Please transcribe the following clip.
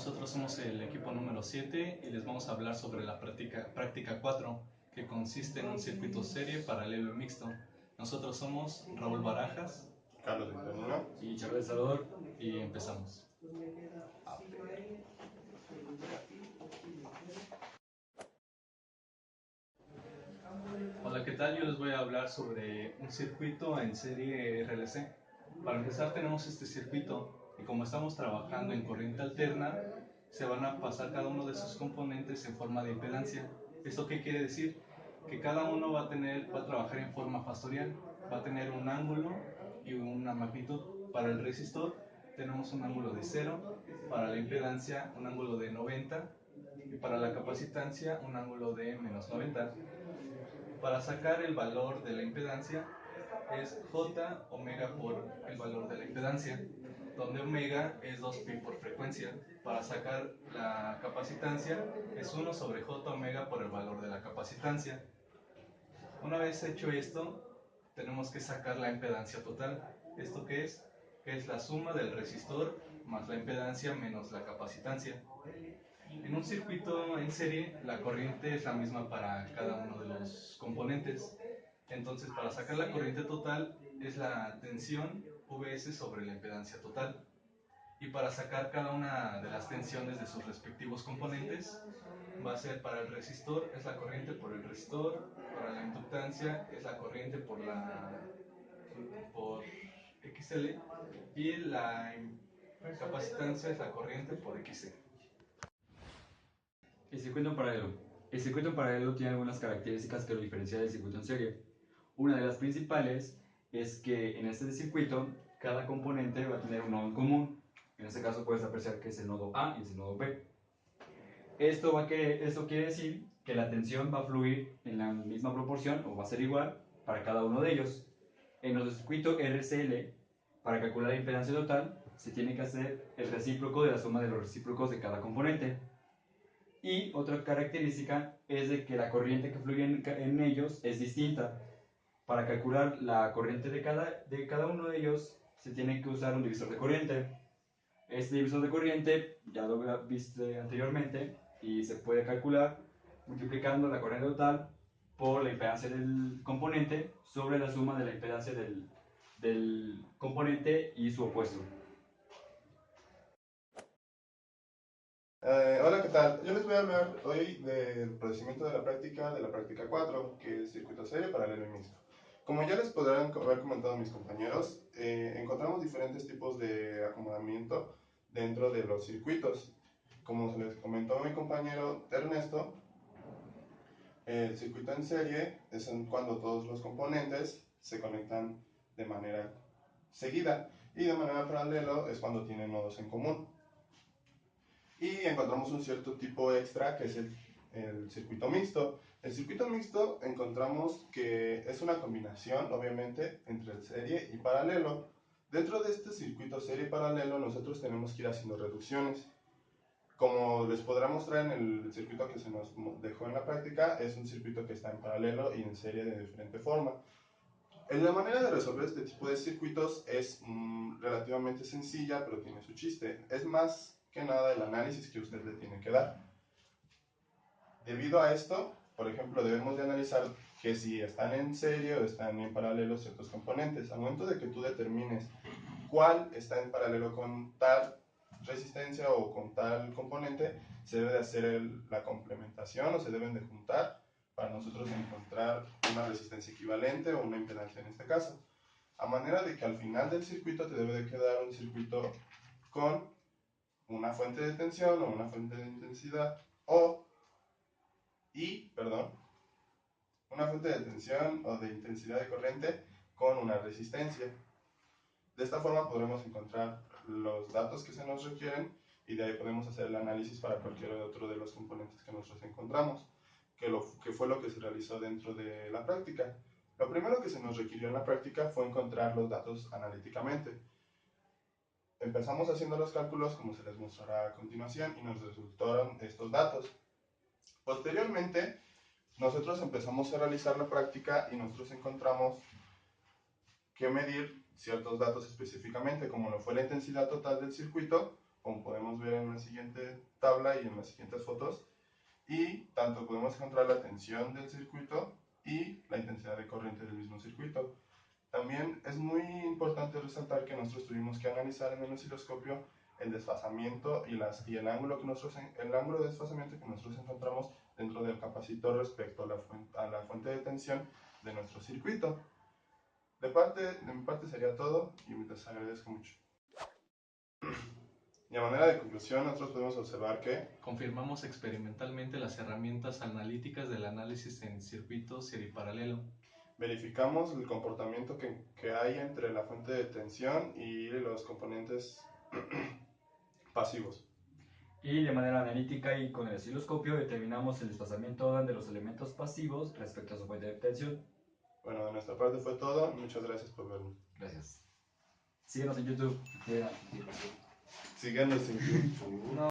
nosotros somos el equipo número 7 y les vamos a hablar sobre la práctica 4, que consiste en un circuito serie, paralelo y mixto. Nosotros somos Raúl Barajas, Carlos Antonio y Charles Salvador, y empezamos. Hola, ¿qué tal? Yo les voy a hablar sobre un circuito en serie RLC. Para empezar tenemos este circuito y como estamos trabajando en corriente alterna, se van a pasar cada uno de sus componentes en forma de impedancia. ¿Esto qué quiere decir? Que cada uno va a trabajar en forma factorial, va a tener un ángulo y una magnitud. Para el resistor tenemos un ángulo de 0, para la impedancia un ángulo de 90 y para la capacitancia un ángulo de menos 90. Para sacar el valor de la impedancia es J omega por el valor de la impedancia, donde omega es 2pi por frecuencia. Para sacar la capacitancia es 1 sobre J omega por el valor de la capacitancia. Una vez hecho esto, tenemos que sacar la impedancia total. ¿Esto qué es? Que es la suma del resistor más la impedancia menos la capacitancia. En un circuito en serie, la corriente es la misma para cada uno de los componentes. Entonces, para sacar la corriente total es la tensión Vs sobre la impedancia total. Y para sacar cada una de las tensiones de sus respectivos componentes, va a ser para el resistor es la corriente por el resistor, para la inductancia es la corriente por XL y la capacitancia es la corriente por XC. el circuito en paralelo. El circuito en paralelo tiene algunas características que lo diferencian del circuito en serie. Una de las principales es que en este circuito cada componente va a tener un nodo en común. En este caso puedes apreciar que es el nodo A y es el nodo B. Esto quiere decir que la tensión va a fluir en la misma proporción o va a ser igual para cada uno de ellos. En los circuitos RCL, para calcular la impedancia total, se tiene que hacer el recíproco de la suma de los recíprocos de cada componente. Y otra característica es de que la corriente que fluye en ellos es distinta. Para calcular la corriente de cada uno de ellos se tiene que usar un divisor de corriente. Este divisor de corriente ya lo viste anteriormente y se puede calcular multiplicando la corriente total por la impedancia del componente sobre la suma de la impedancia del componente y su opuesto. Hola, ¿qué tal? Yo les voy a hablar hoy del procedimiento de la práctica 4, que es circuito serie, paralelo y mixto. Como ya les podrán haber comentado mis compañeros, encontramos diferentes tipos de acomodamiento dentro de los circuitos. Como se les comentó a mi compañero Ernesto, el circuito en serie es cuando todos los componentes se conectan de manera seguida, y de manera paralelo es cuando tienen nodos en común. Y encontramos un cierto tipo extra que es el circuito mixto. El circuito mixto encontramos que es una combinación, obviamente, entre el serie y paralelo. Dentro de este circuito serie y paralelo nosotros tenemos que ir haciendo reducciones. Como les podrá mostrar en el circuito que se nos dejó en la práctica, es un circuito que está en paralelo y en serie de diferente forma. La manera de resolver este tipo de circuitos es relativamente sencilla, pero tiene su chiste. Es más que nada el análisis que usted le tiene que dar. Debido a esto, por ejemplo, debemos de analizar que si están en serie o están en paralelo ciertos componentes. Al momento de que tú determines cuál está en paralelo con tal resistencia o con tal componente, se debe de hacer la complementación o se deben de juntar para nosotros encontrar una resistencia equivalente o una impedancia en este caso. A manera de que al final del circuito te debe de quedar un circuito con una fuente de tensión o una fuente de intensidad una fuente de tensión o de intensidad de corriente con una resistencia. De esta forma podremos encontrar los datos que se nos requieren y de ahí podemos hacer el análisis para cualquier otro de los componentes que nosotros encontramos, que fue lo que se realizó dentro de la práctica. Lo primero que se nos requirió en la práctica fue encontrar los datos analíticamente. Empezamos haciendo los cálculos como se les mostrará a continuación y nos resultaron estos datos. Posteriormente, nosotros empezamos a realizar la práctica y nosotros encontramos que medir ciertos datos específicamente, como lo fue la intensidad total del circuito como podemos ver en la siguiente tabla y en las siguientes fotos, y tanto podemos encontrar la tensión del circuito y la intensidad de corriente del mismo circuito. También es muy importante resaltar que nosotros tuvimos que analizar en el osciloscopio el desfasamiento y el ángulo de desfasamiento que nosotros encontramos dentro del capacitor respecto a la fuente de tensión de nuestro circuito. De mi parte sería todo y les agradezco mucho. Y a manera de conclusión, nosotros podemos observar que confirmamos experimentalmente las herramientas analíticas del análisis en circuito seriparalelo. Verificamos el comportamiento que hay entre la fuente de tensión y los componentes pasivos. Y de manera analítica y con el osciloscopio determinamos el desplazamiento de los elementos pasivos respecto a su fuente de tensión. Bueno, de nuestra parte fue todo. Muchas gracias por vernos. Gracias. Síguenos en YouTube. Síganos en YouTube.